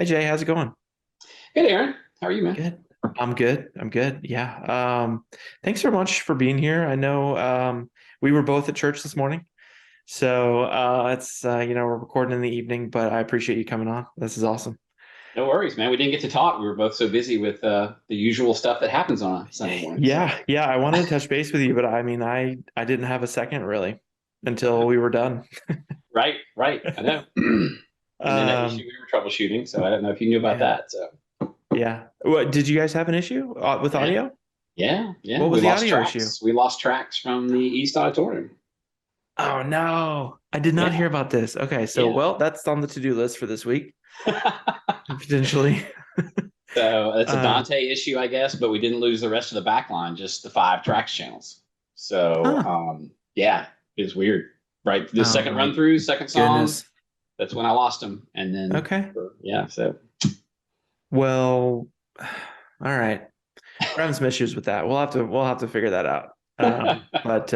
Hey Jay, how's it going? Hey, Aaron. How are you, man? Good. I'm good. I'm good. Yeah. Thanks so much for being here. I know we were both at church this morning. So it's we're recording in the evening, but I appreciate you coming on. This is awesome. No worries, man. We didn't get to talk. We were both so busy with the usual stuff that happens on a Sunday morning. So, Yeah, I wanted to touch base with you, but I mean I didn't have a second really until we were done. right, right. I know. And then that issue Um, we were troubleshooting. So I don't know if you knew about yeah, that. So yeah. What did you guys have an issue with yeah, audio? yeah. What We was the lost audio issue? tracks. We lost tracks from the East Auditorium. Oh no, I did not hear Yeah, about this. Okay, so yeah. well, that's on the to-do list for this week, potentially. So it's a Uh, Dante issue, I guess, but we didn't lose the rest of the back line, just the five tracks channels. So huh. yeah, it's weird. Right. The Oh second my run through, second song, goodness. that's when I lost them. And then, Okay. yeah, so Well, all right. We're having some issues with that. We'll have to figure that out. But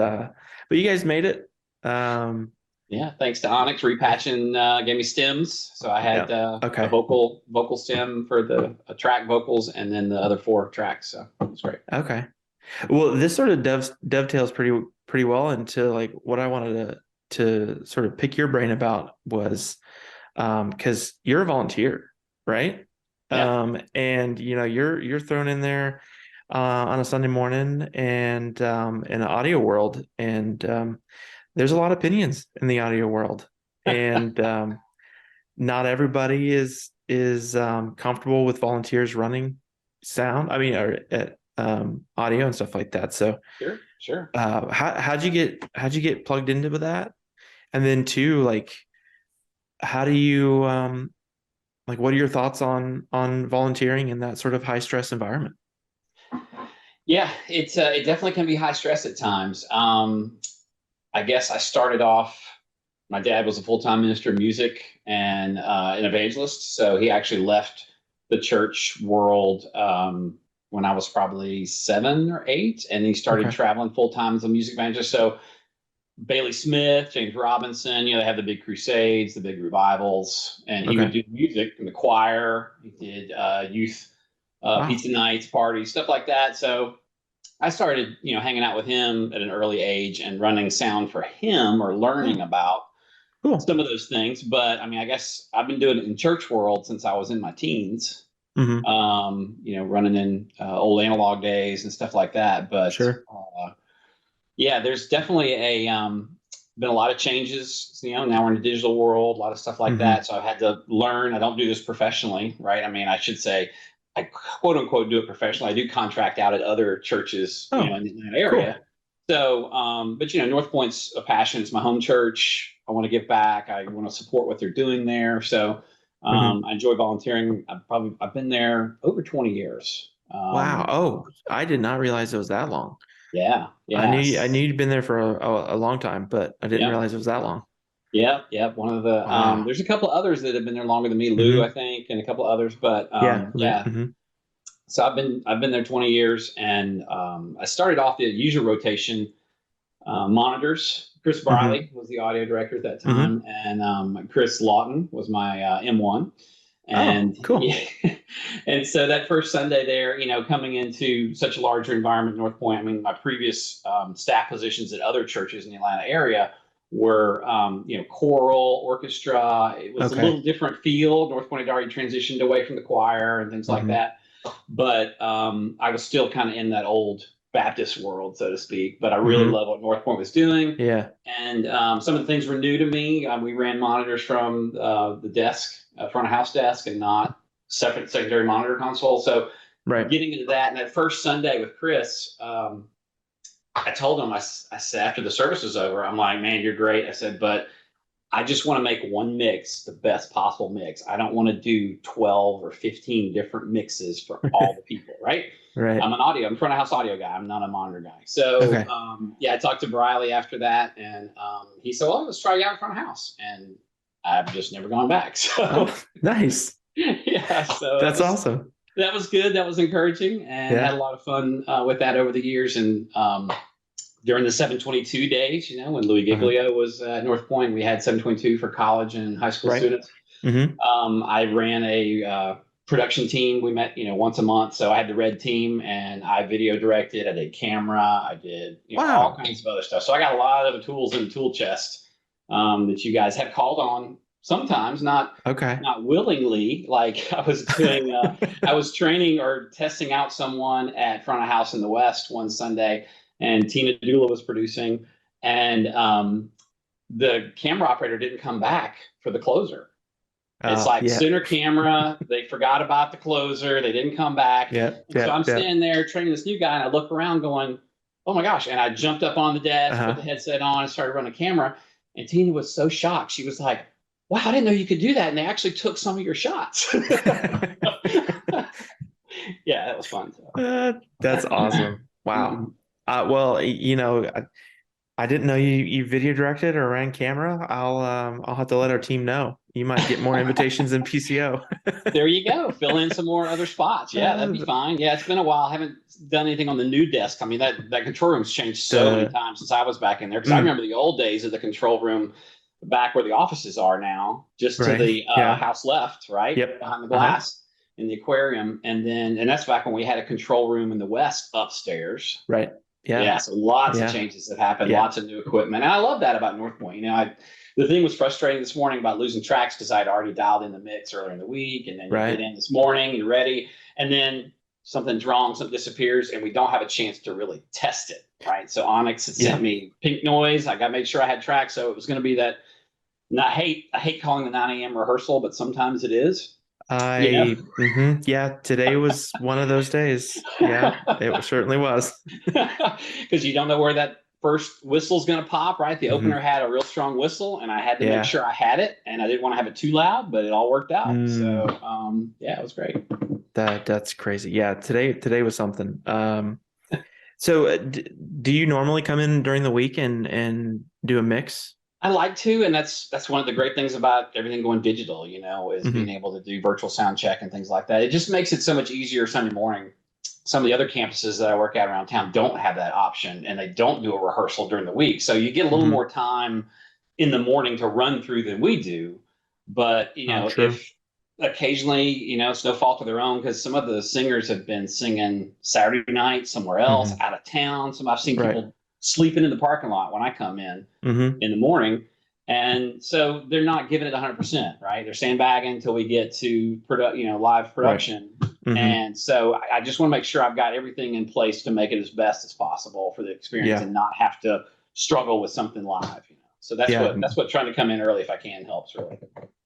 you guys made it. Um, yeah, thanks to Onyx repatching gave me stems. So I had yeah. a Okay. vocal stem for the track vocals and then the other four tracks. So it was great. Okay. Well, this sort of dovetails pretty well into like what I wanted to sort of pick your brain about was because you're a volunteer, right? Yeah. And you're thrown in there on a Sunday morning and in the audio world, and there's a lot of opinions in the audio world, and not everybody is comfortable with volunteers running sound. I mean, or audio and stuff like that. So, Sure, sure. how'd you get plugged into that? And then two, like, how do you like, what are your thoughts on volunteering in that sort of high stress environment? Yeah, it definitely can be high stress at times. I guess I started off. My dad was a full time minister of music and an evangelist, so he actually left the church world when I was probably 7 or 8, and he started Okay. traveling full time as a music evangelist. So Bailey Smith, James Robinson, they have the big crusades, the big revivals, and he would Okay. do music in the choir. He did youth Wow. pizza nights, parties, stuff like that. So I started, hanging out with him at an early age and running sound for him or learning Oh, about cool. some of those things. But I mean, I guess I've been doing it in church world since I was in my teens. Hmm. Running in old analog days and stuff like that. But Sure. yeah, there's definitely been a lot of changes. Now we're in the digital world, a lot of stuff like Hmm. that. So I've had to learn. I don't do this professionally, right? I mean, I should say I quote unquote do it professionally. I do contract out at other churches, Oh, in that area. cool. So, but North Point's a passion. It's my home church. I want to give back. I want to support what they're doing there. So, Hmm. I enjoy volunteering. I've been there over 20 years. Wow. Oh, I did not realize it was that long. Yeah, I knew I yes, knew you'd been there for a long time, but I didn't yep. realize it was that long. Yep. One of the Wow. there's a couple of others that have been there longer than me, Lou, I Hmm. think, and a couple of others. But Yeah. yeah, Hmm. so I've been there 20 years, and I started off the user rotation monitors. Chris Hmm. Briley was the audio director at that Hmm. time, and Chris Lawton was my M1. Oh, And cool. yeah, and so that first Sunday there, coming into such a larger environment, North Point. I mean, my previous staff positions at other churches in the Atlanta area were, choral, orchestra. It was a Okay. little different feel. North Point had already transitioned away from the choir and things like Hmm. that, but I was still kind of in that old Baptist world, so to speak. But I really Hmm. love what North Point was doing, Yeah. and some of the things were new to me. We ran monitors from the desk, front of house desk, and not separate secondary monitor console. So Right. getting into that, and that first Sunday with Chris, I told him, I said after the service was over, I'm like, man, you're great. I said, but I just want to make one mix the best possible mix. I don't want to do 12 or 15 different mixes for all the people, right? Right. I'm a front of house audio guy. I'm not a monitor guy. So, Okay. yeah, I talked to Briley after that, and he said, well, let's try you out in front of house. And I've just never gone back. Oh, So, nice. yeah, so That's awesome. that was good. That was encouraging, and had a Yeah. lot of fun with that over the years. And during the 722 days, when Louis Uh-huh. Giglio was at North Point, we had 722 for college and high school Right. students. Hmm. I ran a production team. We met, once a month. So I had the red team and I video directed. I did camera. I did, all Wow. kinds of other stuff. So I got a lot of the tools in the tool chest that you guys have called on sometimes, Okay. not willingly. Like I was training or testing out someone at front of house in the West one Sunday, and Tina Dula was producing, and the camera operator didn't come back for the closer. It's like Yeah. center camera. They forgot about the closer. They didn't come back. Yeah. And so Yeah. I'm Yeah. standing there training this new guy, and I look around going, oh my gosh. And I jumped up on the desk, put the Uh-huh. headset on, and started running camera. And Tina was so shocked. She was like, wow, I didn't know you could do that. And they actually took some of your shots. Yeah, that was fun. That's awesome. Wow. Well, I didn't know you video directed or ran camera. I'll have to let our team know. You might get more invitations than PCO. There you go. Fill in some more other spots. Yeah, that'd be Uh, fine. Yeah, it's been a while. I haven't done anything on the new desk. I mean, that control room's changed so many the times since I was back in there. Because I mm, remember the old days of the control room back where the offices are now, just to right. the Yeah. house left, right Yep. behind the Uh-huh. glass in the aquarium, and that's back when we had a control room in the west upstairs. Right. Yeah. Yeah, so lots of Yeah. changes have happened, Yeah. lots of new equipment, and I love that about North Point. The thing was frustrating this morning about losing tracks because I'd already dialed in the mix earlier in the week, and then you get Right. in this morning, you're ready, and then something's wrong, something disappears, and we don't have a chance to really test it, right? So Onyx had sent Yeah. me pink noise. I got to make sure I had tracks, so it was going to be that. And I hate calling the 9 a.m. rehearsal, but sometimes it is, you know. Yeah, today was one of those days. Yeah, it certainly was. Because you don't know where that first whistle is going to pop, right? The opener Hmm. had a real strong whistle, and I had to make Yeah. sure I had it, and I didn't want to have it too loud, but it all worked out. So, Mm, yeah, it was great. that's crazy. Yeah, today was something. So do you normally come in during the week and do a mix? I like to, and that's one of the great things about everything going digital, is being Hmm. able to do virtual sound check and things like that. It just makes it so much easier Sunday morning. Some of the other campuses that I work at around town don't have that option, and they don't do a rehearsal during the week. So you get a little Hmm. more time in the morning to run through than we do. But Oh, true. if occasionally, it's no fault of their own because some of the singers have been singing Saturday night somewhere else, Hmm. out of town. I've seen Right. people sleeping in the parking lot when I come Hmm. in the morning. And so they're not giving it 100%, right? They're sandbagging until we get to live Right. production. Hmm. And so I just want to make sure I've got everything in place to make it as best as possible for the experience Yeah. and not have to struggle with something live. So Yeah. that's what trying to come in early if I can helps really.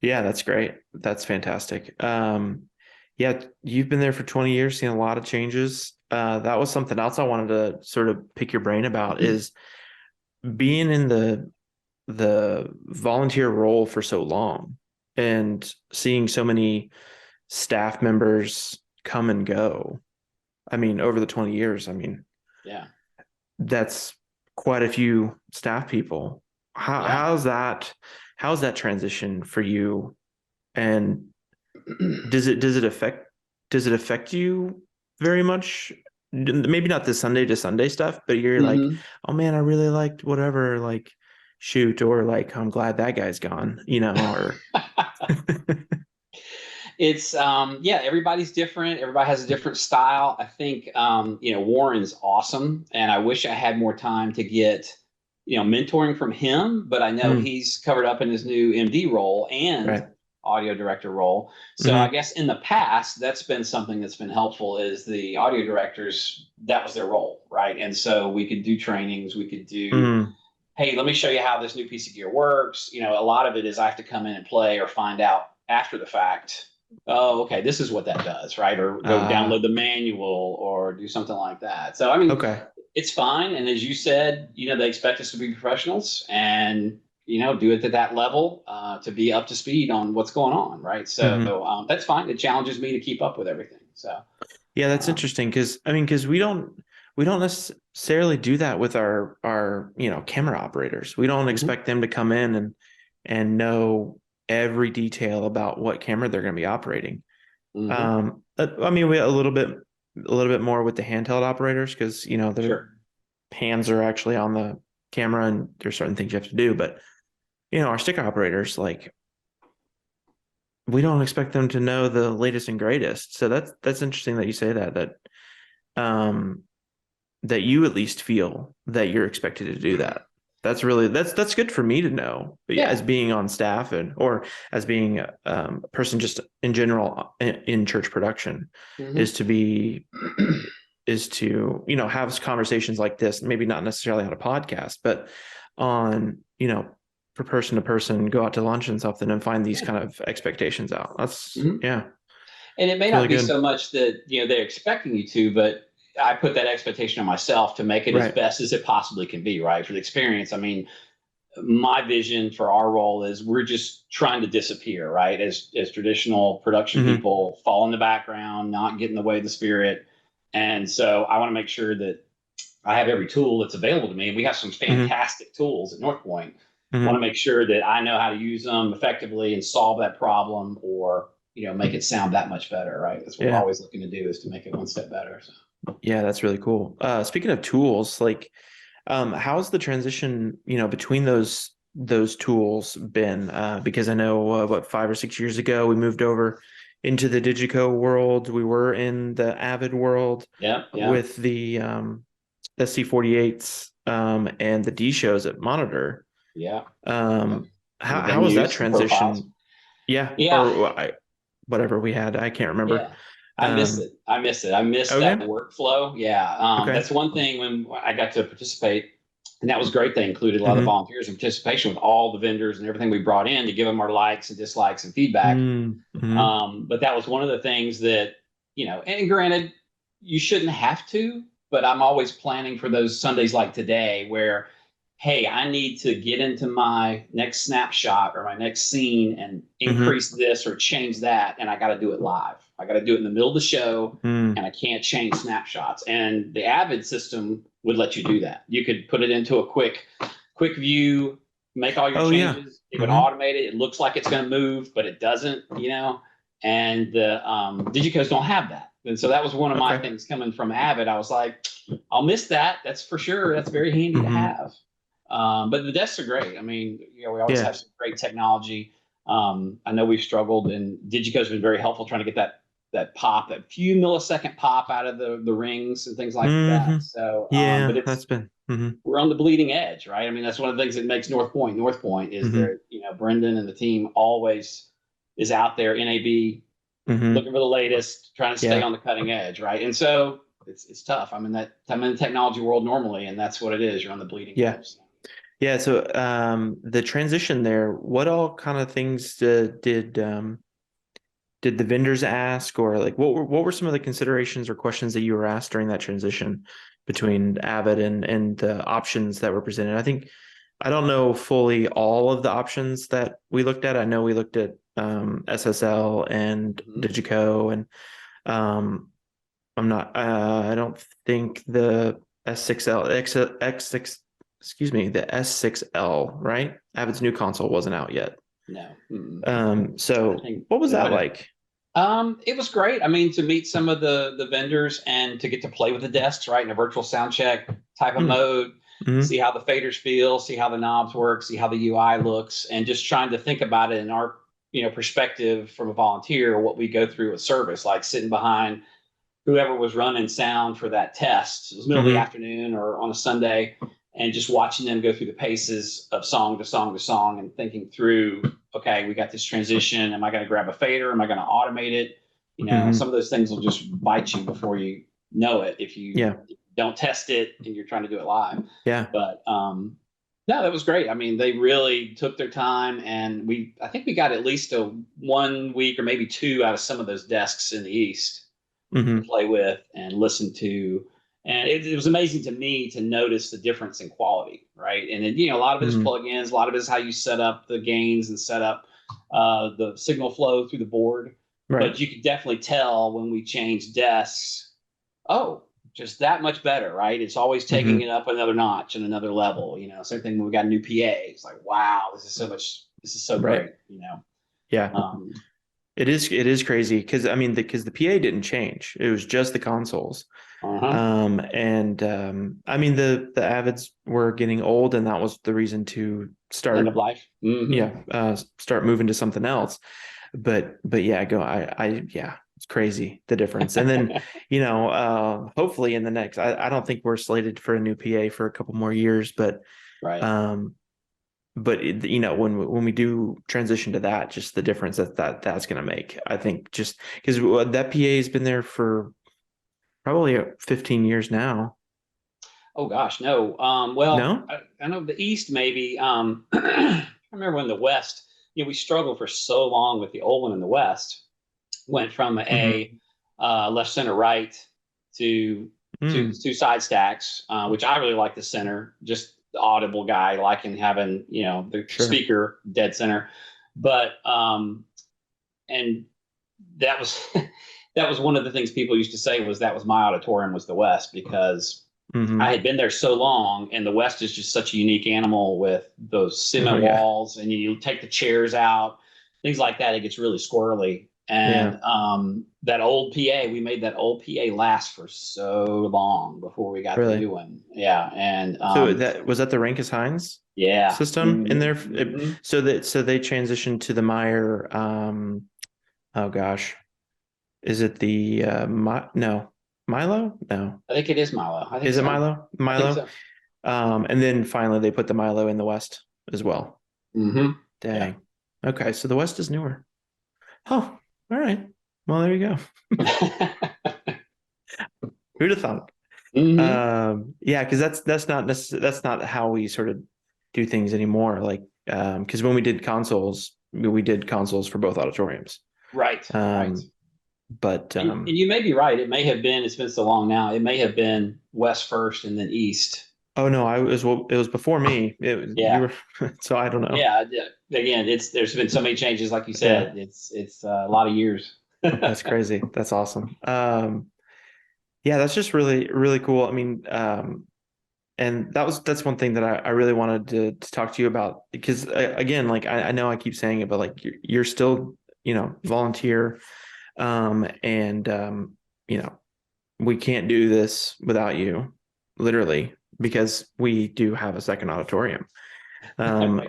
Yeah, that's great. That's fantastic. Yeah, you've been there for 20 years, seen a lot of changes. That was something else I wanted to sort of pick your brain about is being in the volunteer role for so long and seeing so many staff members come and go. I mean, over the 20 years, I mean, Yeah. that's quite a few staff people. Yeah. How's that transition for you? And does it affect you very much? Maybe not the Sunday to Sunday stuff, but you're like, Mm-hmm. oh man, I really liked whatever, like shoot, or like I'm glad that guy's gone, or It's yeah, everybody's different. Everybody has a different style. I think Warren's awesome, and I wish I had more time to get mentoring from him. But I know Hmm, he's covered up in his new MD role and right. audio director role. So I Hmm. guess in the past, that's been something that's been helpful. Is the audio directors that was their role, right? And so we could do trainings. We could do, Hmm. hey, let me show you how this new piece of gear works. A lot of it is I have to come in and play or find out after the fact. Oh, okay, this is what that does, right? Or go download the manual or do something like that. So, I mean, Okay. it's fine. And as you said, they expect us to be professionals and, do it at that level to be up to speed on what's going on, right? So Hmm. that's fine. It challenges me to keep up with everything. So, Yeah, that's um, interesting because we don't necessarily do that with our camera operators. We don't mhm, expect them to come in and know every detail about what camera they're going to be operating. mhm, I mean, we a little bit more with the handheld operators because their sure. hands are actually on the camera and there's certain things you have to do. But our stick operators, like we don't expect them to know the latest and greatest. So that's interesting that you say um that you at least feel that you're expected to do that. That's good for me to know Yeah. as being on staff and or as being a person just in general in church production Hmm. is to be is to have conversations like this, maybe not necessarily on a podcast, but on for person to person, go out to lunch and something and find these Yeah. kind of expectations out. That's Hmm. yeah, And it may it's not really be good. so much that they're expecting you to, but I put that expectation on myself to make it as Right. best as it possibly can be, right? For the experience. I mean, my vision for our role is we're just trying to disappear, right? As traditional production Hmm. people, fall in the background, not get in the way of the spirit. And so I want to make sure that I have every tool that's available to me. And we have some Hmm. fantastic tools at North Point. I want to Hmm. make sure that I know how to use them effectively and solve that problem, or make it sound that much better, right? That's what we're Yeah. always looking to do, is to make it one step better. So. Yeah, that's really cool. Speaking of tools, like, how's the transition, between those tools been? Because I know what 5 or 6 years ago we moved over into the Digico world. We were in the Avid world Yeah, yeah, with the SC48s and the D shows at Monitor. yeah, yeah. Um, And the how was that venues, the profiles. transition? Yeah, Yeah, or whatever we had, I can't remember. yeah. I miss Um, it. I miss it. I miss that okay, workflow. Yeah. okay. That's one thing when I got to participate, and that was great. They included a lot of the Mm-hmm. volunteers in participation with all the vendors and everything we brought in to give them our likes and dislikes and feedback. Mm-hmm. But that was one of the things that, and granted, you shouldn't have to, but I'm always planning for those Sundays like today where, hey, I need to get into my next snapshot or my next scene and Mm-hmm. increase this or change that. And I got to do it live. I got to do it in the middle of the show, Mm. and I can't change snapshots. And the Avid system would let you do that. You could put it into a quick view, make all your Oh yeah. changes. It would Mm-hmm. automate it. It looks like it's going to move, but it doesn't. And the Digicos don't have that. And so that was one of my Okay. things coming from Avid. I was like, I'll miss that. That's for sure. That's very handy to Mm-hmm. have. But the desks are great. I mean, we always Yeah. have some great technology. I know we've struggled, and Digico's been very helpful trying to get that pop, that few millisecond pop out of the rings and things like that. Mm-hmm. So, but Yeah, it's that's been. Mm-hmm. we're on the bleeding edge, right? I mean, that's one of the things that makes North Point North Point is Mm-hmm. that Brendan and the team always is out there, NAB, Mm-hmm. looking for the latest, trying to stay Yeah. on the cutting edge, right? And so it's tough. I'm in the technology world normally, and that's what it is. You're on the bleeding Yeah. edge. Yeah. So the transition there, what all kind of things did the vendors ask, or like what were some of the considerations or questions that you were asked during that transition between Avid and the options that were presented? I don't know fully all of the options that we looked at. I know we looked at SSL and Mm-hmm. Digico, and um, I don't think the S6L X6, excuse me, the S6L, right? Avid's new console wasn't out yet. No, mm-mm. I So think what was they that might have. like? It was great. I mean, to meet some of the vendors and to get to play with the desks, right, in a virtual sound check type of Hmm. mode, Hmm. see how the faders feel, see how the knobs work, see how the UI looks, and just trying to think about it in our perspective from a volunteer, what we go through at service, like sitting behind whoever was running sound for that test. It was middle of the Hmm. afternoon or on a Sunday, and just watching them go through the paces of song to song to song and thinking through, okay, we got this transition. Am I going to grab a fader? Am I going to automate it? Hmm. Some of those things will just bite you before you know it if you Yeah. don't test it and you're trying to do it live. Yeah. But no, that was great. I mean, they really took their time, and I think we got at least a 1 week or maybe two out of some of those desks in the East to Hmm. play with and listen to. And it was amazing to me to notice the difference in quality, right? And a lot of it is Hmm. plugins, a lot of it is how you set up the gains and set up the signal flow through the board. But Right. you could definitely tell when we changed desks, oh, just that much better, right? It's always taking Hmm. it up another notch and another level. Same thing when we got a new PA. It's like, wow, this is so Right. great. Yeah. Um, It is crazy because I mean because the PA didn't change. It was just the consoles. uh-huh. And I mean the Avids were getting old, and that was the reason to End of start life. Mm-hmm. yeah, start moving to something else. but yeah, yeah, it's crazy the difference. And then, hopefully in the next, I don't think we're slated for a new PA for a couple more years, Right. um, when we do transition to that, just the difference that's going to make, I think, just because that PA has been there for probably 15 years now. Oh gosh, no. Well, No? I know the East maybe. I remember when the West, we struggled for so long with the old one in the West. Went from a Hmm. left, center, right to Mm, two side stacks, which I really like the center. Just the audible guy, liking having the sure. speaker dead center. But and that was that was one of the things people used to say was that was my auditorium was the West because I Hmm. had been there so long, and the West is just such a unique animal with those Oh cement yeah. walls, and you take the chairs out, things like that. It gets really squirrely. Yeah. And that old PA, we made that old PA last for so long before we got the Really. new one. Yeah, and So that was that the Rankis Hines yeah. system in there. Mm-hmm. So they transitioned to the Meyer. Oh gosh, is it the no, Milo? No, I think it is Milo. I think is it so. Milo? I think Milo. so. And then finally they put the Milo in the West as well. Mm-hmm. Yeah. Dang. Okay, so the West is newer. Oh, all right. Well, there you go. Who'd have thought? Mm-hmm. Yeah, because that's not how we sort of do things anymore. Like, because when we did consoles for both auditoriums. Right. Right. Um, but And you may be right. It may have been. It's been so long now. It may have been West first and then East. oh no, it was before me. You Yeah. were so I don't know. Yeah. Again, there's been so many changes. Like you Yeah, said, it's a lot of years. that's crazy. That's awesome. Yeah, that's just really really cool. I mean, and that's one thing that I really wanted to talk to you about because again, like I know I keep saying it, but like you're still volunteer, and you know we can't do this without you, literally, because we do have a second auditorium. Right.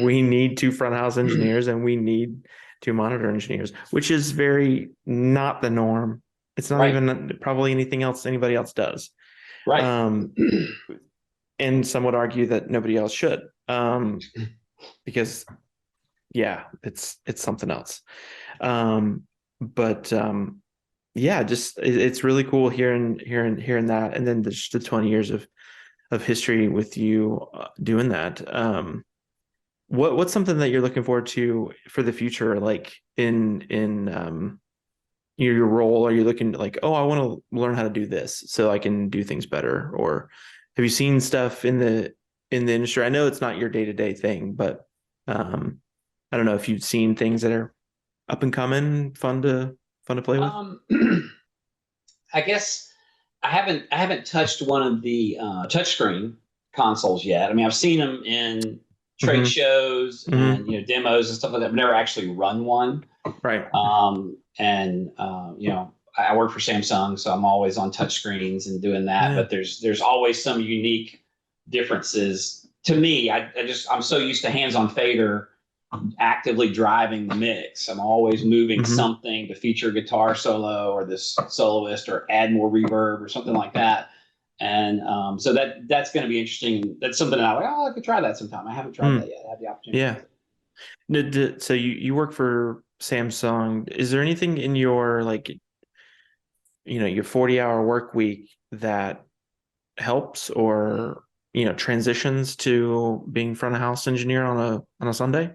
We need two front house engineers and we need two monitor engineers, which is very not the norm. It's not Right. even probably anything else anybody else does. Right. Um, and some would argue that nobody else should, because yeah, it's something else. Um, but yeah, just it's really cool hearing that, and then just the 20 years of history with you doing that. What's something that you're looking forward to for the future, like in your role? Are you looking like, oh, I want to learn how to do this so I can do things better? Or have you seen stuff in the industry? I know it's not your day-to-day thing, but um, I don't know if you've seen things that are up and coming, fun to play with. um, I guess I haven't touched one of the touchscreen consoles yet. I mean, I've seen them in trade Hmm. shows and Hmm. demos and stuff like that. I've never actually run one. Right. And I work for Samsung, so I'm always on touch screens and doing that. Yeah. But there's always some unique differences to me. I'm so used to hands-on fader actively driving the mix. I'm always moving Hmm. something to feature a guitar solo or this soloist or add more reverb or something like that. And so that's going to be interesting. That's something that I'm like, oh, I could try that sometime. I haven't tried that Mm. yet. I have the opportunity Yeah. with it. So you work for Samsung. Is there anything in your like your 40-hour work week that helps or transitions to being front of house engineer on a Sunday?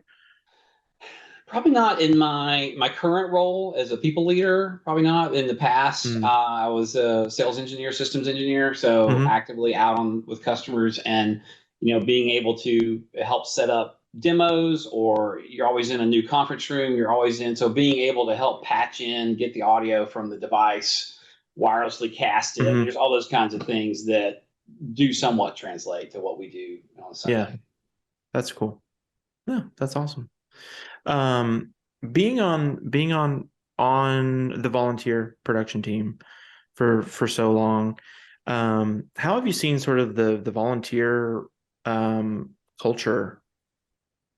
Probably not in my current role as a people leader. Probably not in the past. Mm. I was a sales engineer, systems engineer, so Hmm. actively out on with customers and being able to help set up demos, or you're always in a new conference room. You're always in, so being able to help patch in, get the audio from the device, wirelessly cast it. There's Hmm. all those kinds of things that do somewhat translate to what we do on Yeah, Sunday. that's cool. Yeah, that's awesome. Um, being on the volunteer production team for so long, how have you seen sort of the volunteer culture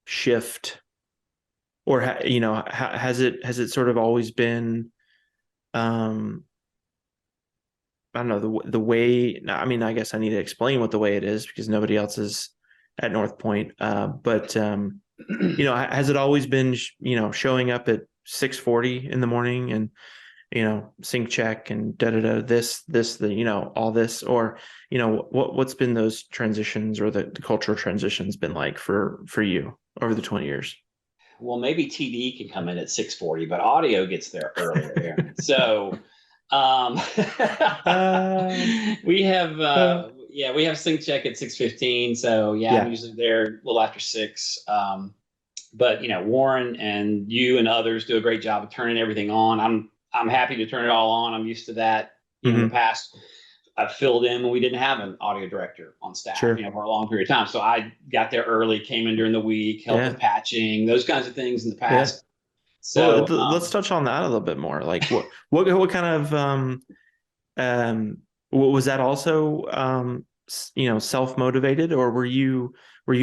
shift or has it sort of always been, um, I don't know, the way, I mean, I guess I need to explain what the way it is because nobody else is at North Point. But has it always been, showing up at 6:40 in the morning and, sync check and da da da, all this, or, what's been those transitions or the cultural transitions been like for you over the 20 years? Well, maybe TD can come in at 6:40, but audio gets there earlier, Aaron. So um, Um, we have uh, we have sync check at 6:15. So yeah, I'm yeah, usually there a little after six. But Warren and you and others do a great job of turning everything on. I'm happy to turn it all on. I'm used to that. In the hmm, past, I've filled in when we didn't have an audio director on staff, sure, for a long period of time. So I got there early, came in during the week, helped with yeah, patching, those kinds of things in the yeah. past. Well, So let's touch on that a little bit more. Like, what kind of um, was that also self motivated, or were you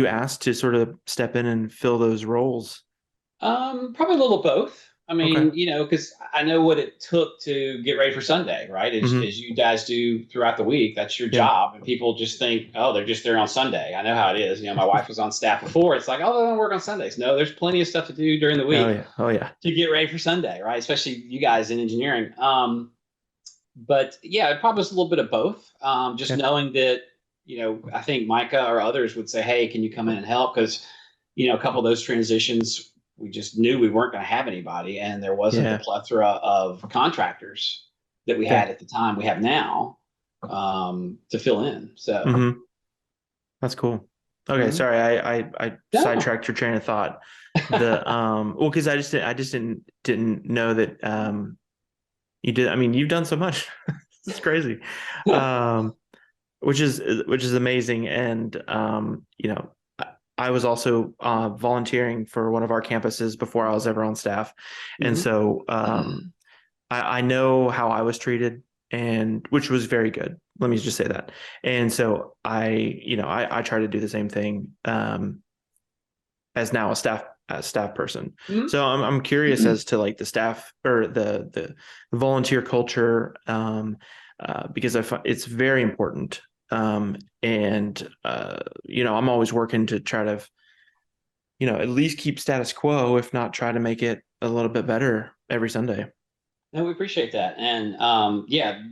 asked to sort of step in and fill those roles? Probably a little both. I Okay. mean, because I know what it took to get ready for Sunday, right? Hmm. As you guys do throughout the week, that's your Yeah. job. And people just think, oh, they're just there on Sunday. I know how it is. My wife was on staff before. It's like, oh, they don't work on Sundays. No, there's plenty of stuff to do during the Oh week yeah. Oh yeah. to get ready for Sunday, right? Especially you guys in engineering. But yeah, it probably was a little bit of both. Just Okay. knowing that, I think Micah or others would say, hey, can you come in and help? Because, a couple of those transitions, we just knew we weren't going to have anybody. And there wasn't the Yeah. plethora of contractors that we had Okay. at the time we have now to fill in. So, Hmm. That's cool. Okay. mhm. Sorry, I No. sidetracked your train of thought. Well, because I just didn't know that you did. I mean, you've done so much. It's crazy. Um, which is amazing. And I was also volunteering for one of our campuses before I was ever on staff, and Mhm. so I know how I was treated, and which was very good. Let me just say that. And so I try to do the same thing as now a staff person. Mhm. So I'm curious as to like the staff or the volunteer culture, because it's very important. And I'm always working to try to at least keep status quo, if not try to make it a little bit better every Sunday. No, we appreciate that. And yeah,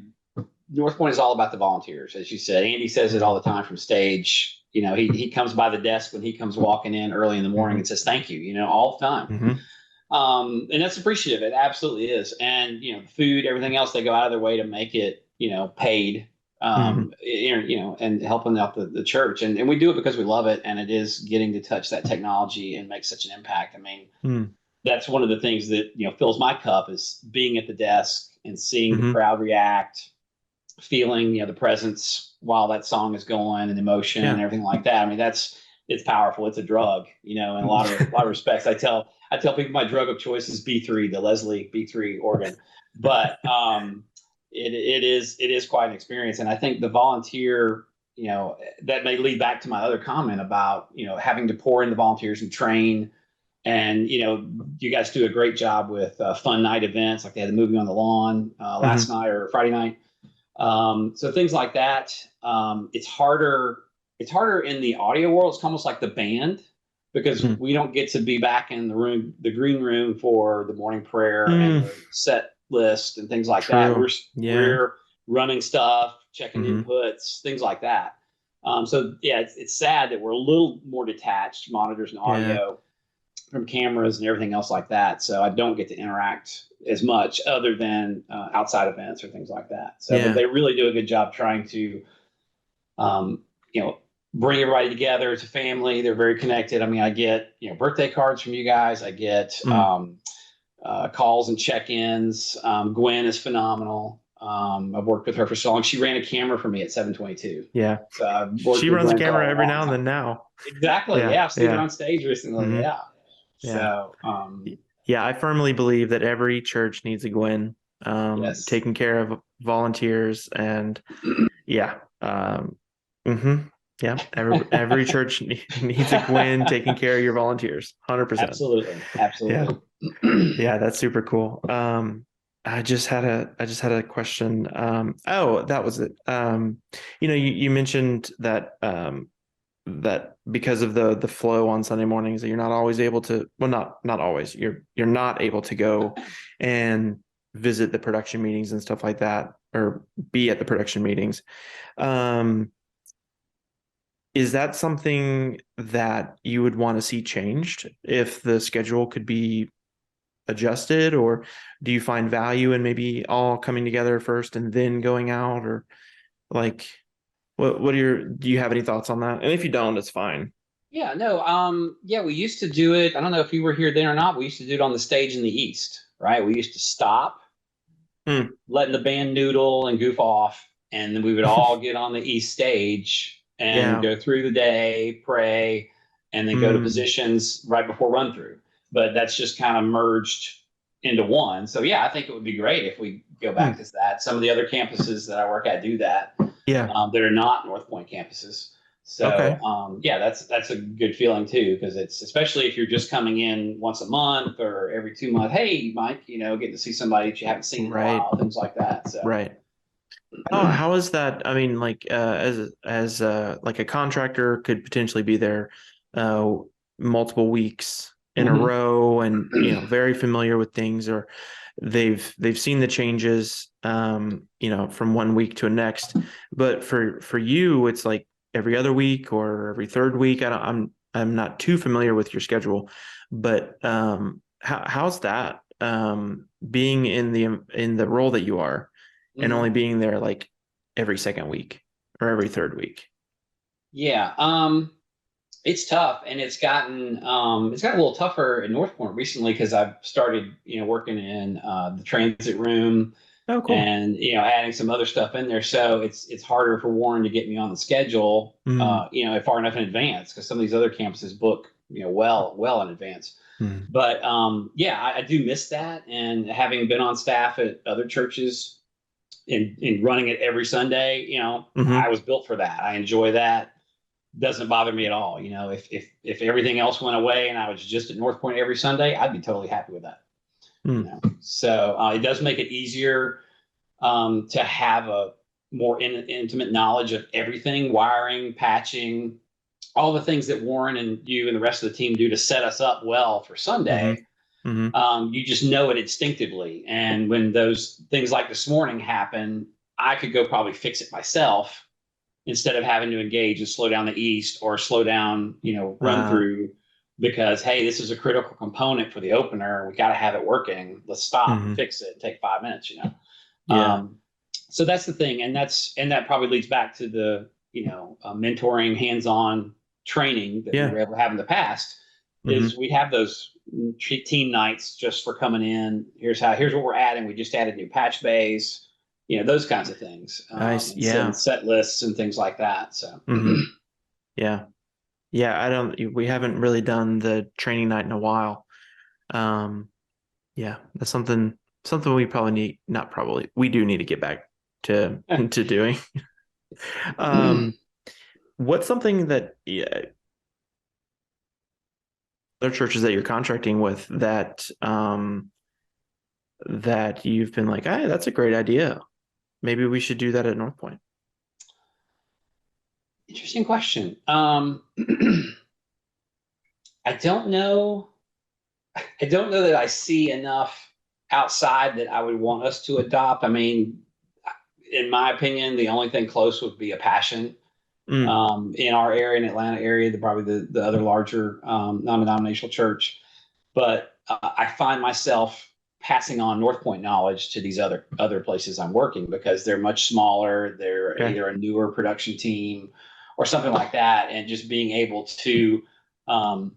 North Point is all about the volunteers, as you said. Andy says it all the time from stage. He comes by the desk when he comes walking in early in the morning and Hmm. says thank you, all the time. Hmm. And that's appreciative. It absolutely is. And the food, everything else, they go out of their way to make it, paid. Hmm. And helping out the church, and we do it because we love it, and it is getting to touch that technology and make such an impact. I mean, Hmm. that's one of the things that fills my cup is being at the desk and seeing the Hmm. crowd react, feeling the presence while that song is going and emotion and Yeah. everything like that. I mean, it's powerful. It's a drug, in a lot of respects. I tell people my drug of choice is B3, the Leslie B3 organ, but it is quite an experience, and I think the volunteer. That may lead back to my other comment about having to pour into volunteers and train, and you guys do a great job with fun night events, like they had the movie on the lawn last Hmm. night or Friday night. So things like that. It's harder. It's harder in the audio world. It's almost like the band because Hmm. we don't get to be back in the room, the green room for the morning prayer and Mm, the set list and things like that. We're true. Yeah. we're running stuff, checking Hmm. inputs, things like that. So yeah, it's sad that we're a little more detached, monitors and Yeah. audio from cameras and everything else like that. So I don't get to interact as much other than outside events or things like that. So, but Yeah. they really do a good job trying to, um, you know, bring everybody together as a family. They're very connected. I mean, I get, birthday cards from you guys. I get Mm, calls and check-ins. Gwen is phenomenal. I've worked with her for so long. She ran a camera for me at 722. yeah. So I've worked She with runs a Gwen for camera a every long now and time. then now. Exactly. Yeah. Yeah. I've seen her Yeah. on stage recently. Hmm. Yeah. Yeah. So, Yeah. I firmly believe that every church needs a Gwen, yes. taking care of volunteers and yeah. Hmm. Yeah, every church needs a Quinn taking care of your volunteers. 100%. Absolutely. Yeah. Absolutely. Yeah, that's super cool. I just had a question. Oh, that was it. You mentioned that that because of the flow on Sunday mornings that you're not always able to, well, not always. You're not able to go and visit the production meetings and stuff like that, or be at the production meetings. Um, is that something that you would want to see changed if the schedule could be adjusted, or do you find value in maybe all coming together first and then going out, or like what are your do you have any thoughts on that? And if you don't, it's fine. Yeah, no, yeah, we used to do it. I don't know if you were here then or not. We used to do it on the stage in the East, right? We used to stop, Hmm. letting the band noodle and goof off, and then we would all get on the East stage and Yeah. go through the day, pray, and then go to Hmm. positions right before run through. But that's just kind of merged into one. So yeah, I think it would be great if we go back Hmm. to that. Some of the other campuses that I work at do that, Yeah. that are not North Point campuses. So Okay. yeah, that's a good feeling too, because it's especially if you're just coming in once a month or every 2 months. Hey, Mike, getting to see somebody that you haven't seen in a Right. while, things like that. So Right. How is that? I mean, like as like a contractor could potentially be there uh multiple weeks in a Mhm. row, and very familiar with things, or they've seen the changes from one week to the next. But for you, it's like every other week or every third week. I'm not too familiar with your schedule, but how's that being in the role that you are, and only Mhm. being there like every second week or every third week? Yeah, it's tough, and it's gotten a little tougher in North Point recently because I've started working in the transit room Oh, cool. and adding some other stuff in there. So it's harder for Warren to get me on the schedule, Mm, far enough in advance because some of these other campuses book well in advance. mm, But yeah, I do miss that, and having been on staff at other churches and running it every Sunday, I hmm. was built for that. I enjoy that. Doesn't bother me at all. If everything else went away and I was just at North Point every Sunday, I'd be totally happy with that. Mm, So it does make it easier to have a more intimate knowledge of everything, wiring, patching, all the things that Warren and you and the rest of the team do to set us up well for hmm. Sunday. Hmm. You just know it instinctively. And when those things like this morning happen, I could go probably fix it myself instead of having to engage and slow down the East or slow down, run Uh, through because, hey, this is a critical component for the opener. We got to have it working. Let's stop and hmm. fix it and take 5 minutes. Yeah. So that's the thing. And that probably leads back to the, mentoring hands-on training that we Yeah. were able to have in the past is Hmm. we have those team nights just for coming in. Here's what we're adding. We just added new patch bays, those kinds of things, Nice. and Yeah. set lists and things like that. So Hmm. Yeah. Yeah. We haven't really done the training night in a while. Um, yeah, that's something we probably need, not probably, we do need to get back to to doing. Um, what's something that, yeah, other churches that you're contracting with that you've been like, hey, that's a great idea. Maybe we should do that at North Point. interesting question. I don't know. I don't know that I see enough outside that I would want us to adopt. I mean, in my opinion, the only thing close would be a passion Mm, in our area, in Atlanta area, probably the other larger non-denominational church. But I find myself passing on North Point knowledge to these other places I'm working because they're much smaller. They're okay. either a newer production team or something like that, and just being able to. Um,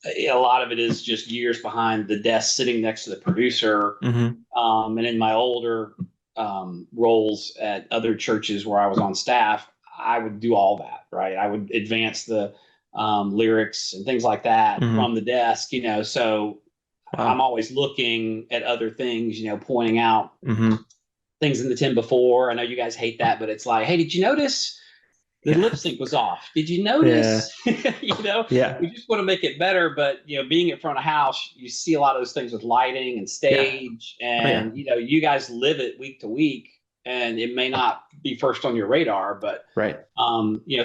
a lot of it is just years behind the desk, sitting next to the producer. Hmm. And in my older roles at other churches where I was on staff, I would do all that, right? I would advance the lyrics and things like that Hmm. from the desk, so I'm Wow. always looking at other things, pointing out Hmm. things in the 10 before. I know you guys hate that, but it's like, hey, did you notice? the lip sync was off. Did you Yeah. notice? You know, Yeah. we just want to make it better, but being in front of house, you see a lot of those things with lighting and Yeah. stage, Oh yeah. and you guys live it week to week, and it may not be first on your radar, but Right.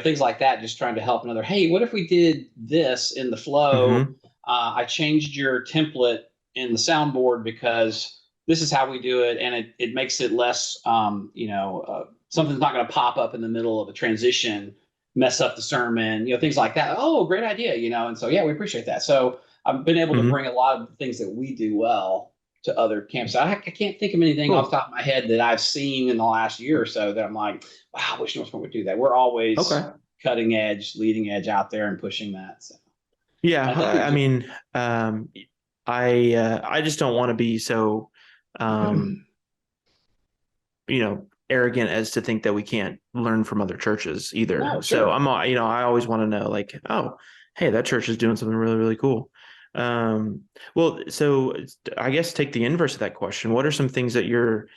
things like that, just trying to help another. Hey, what if we did this in the flow? Hmm. I changed your template in the soundboard because this is how we do it, and it makes it less, something's not going to pop up in the middle of a transition, mess up the sermon, things like that. Oh, great idea, and so yeah, we appreciate that. So I've been able to Hmm. bring a lot of the things that we do well to other camps. I can't think of anything off the Cool. top of my head that I've seen in the last year or so that I'm like, wow, I wish North Point would do that. We're always Okay. cutting edge, leading edge out there and pushing that. So Yeah. I think we I just, mean, I just don't want to be so, um, arrogant as to think that we can't learn from other churches either. no, So sure. I always want to know like, oh, hey, that church is doing something really, really cool. Um, well, so I guess take the inverse of that question. What are some things that you're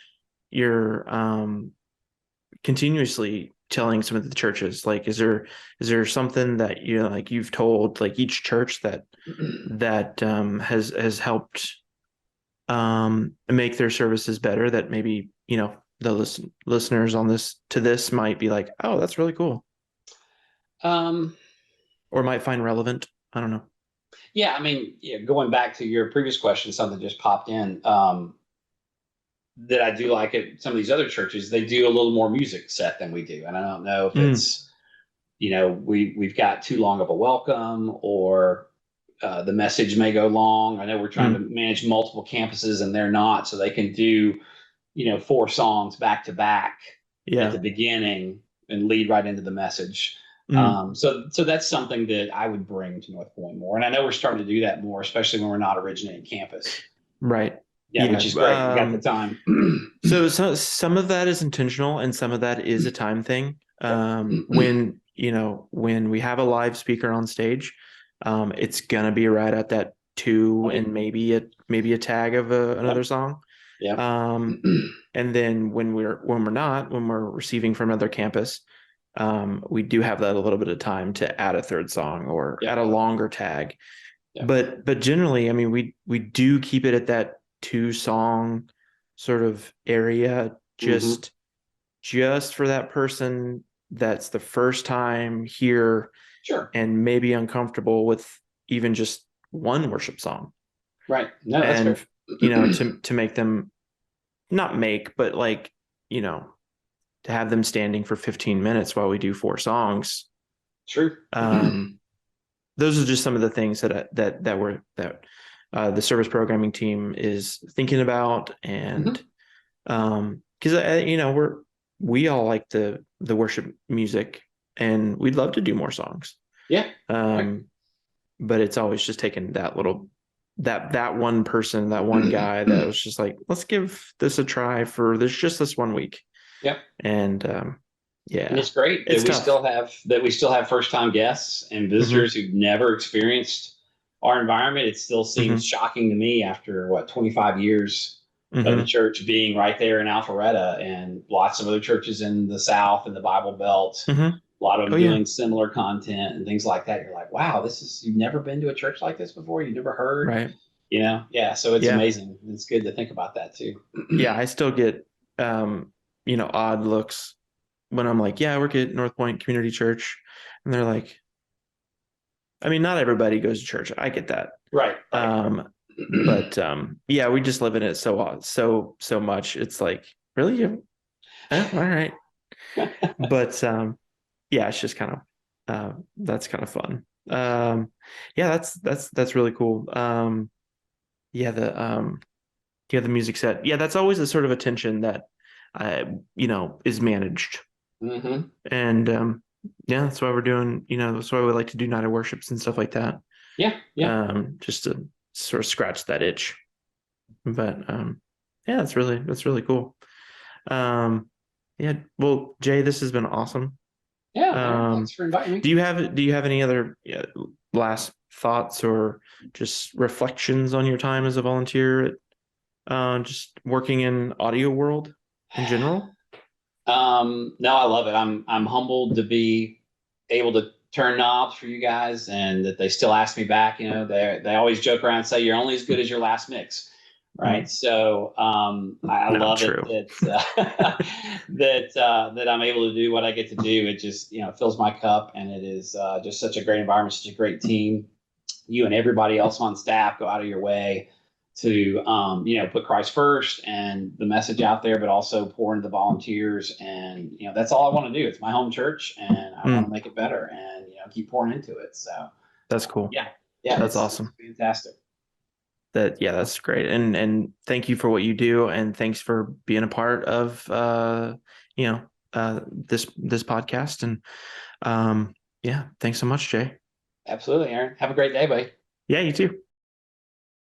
continuously telling some of the churches? Like, is there something that like you've told like each church that has helped make their services better that maybe the listeners on this might be like, oh, that's really cool, um, or might find relevant. I don't know. yeah, I mean, going back to your previous question, something just popped in. That I do like at some of these other churches, they do a little more music set than we do. And I don't know if Mm, it's, we've got too long of a welcome, or the message may go long. I know we're trying to mm, manage multiple campuses and they're not, so they can do, 4 songs back to back at the yeah. beginning and lead right into the message. Mm, So that's something that I would bring to North Point more. And I know we're starting to do that more, especially when we're not originating campus. right. Yeah, which Yeah. is great. We got the time. So some of that is intentional and some of that is a time thing. Yep. When we have a live speaker on stage, it's gonna be right at that two Oh, yeah. and maybe a tag of another Yep. song. Yep. Um, and then when we're receiving from another campus, we do have that a little bit of time to add a third song or add Yep. a longer tag. Yep. But generally, I mean, we do keep it at that 2 song sort of area, Mm-hmm. just for that person that's the first time here Sure. and maybe uncomfortable with even just one worship song. Right. No, that's And fair. to make them not make, but like, you know, to have them standing for 15 minutes while we do 4 songs. True. Um, those are just some of the things that the service programming team is thinking about, and Hmm. because we all like the worship music and we'd love to do more songs. Yeah. Right. um but it's always just taken that one person, that one guy that was just like, let's give this a try for this one week. Yep. And And yeah, it's great it's tough. that we still have first time guests and Hmm. visitors who've never experienced our environment. It still seems Hmm. shocking to me after 25 years of the Hmm. church being right there in Alpharetta, and lots of other churches in the South and the Bible Belt. Hmm. A lot of Oh them yeah. doing similar content and things like that. You're like, wow, you've never been to a church like this before. You've never heard, Right. yeah. So it's Yeah. amazing. It's good to think about that too. Yeah, I still get odd looks when I'm like, yeah, I work at North Point Community Church, and they're like, I mean, not everybody goes to church. I get that. Right, right. But yeah, we just live in it so much. It's like, really? All right. But yeah, it's just kind of that's kind of fun. Yeah, that's really cool. Yeah, the music set. Yeah, that's always a sort of attention that is managed. Hmm. And yeah, that's why we're doing, that's why we like to do night of worships and stuff like that. Yeah, yeah. Just to sort of scratch that itch. But yeah, that's really cool. Um, yeah, well, Jay, this has been awesome. Yeah, Aaron, thanks Um, for inviting me. do you have any other last thoughts or just reflections on your time as a volunteer at just working in audio world in general? No, I love it. I'm humbled to be able to turn knobs for you guys, and that they still ask me back. You know, they always joke around and say you're only as good as your last mix, right? Mm, So I not love it true. that that I'm able to do what I get to do. It just fills my cup, and it is just such a great environment, such a great team. You and everybody else on staff go out of your way to put Christ first and the message out there, but also pour into the volunteers. And that's all I want to do. It's my home church, and I want to Mm, make it better, and keep pouring into it. So that's cool. yeah, yeah, That's it's awesome. fantastic. Yeah, that's great. And thank you for what you do, and thanks for being a part of you know, this podcast. And yeah, thanks so much, Jay. Absolutely, Aaron. Have a great day, buddy. Yeah, you too.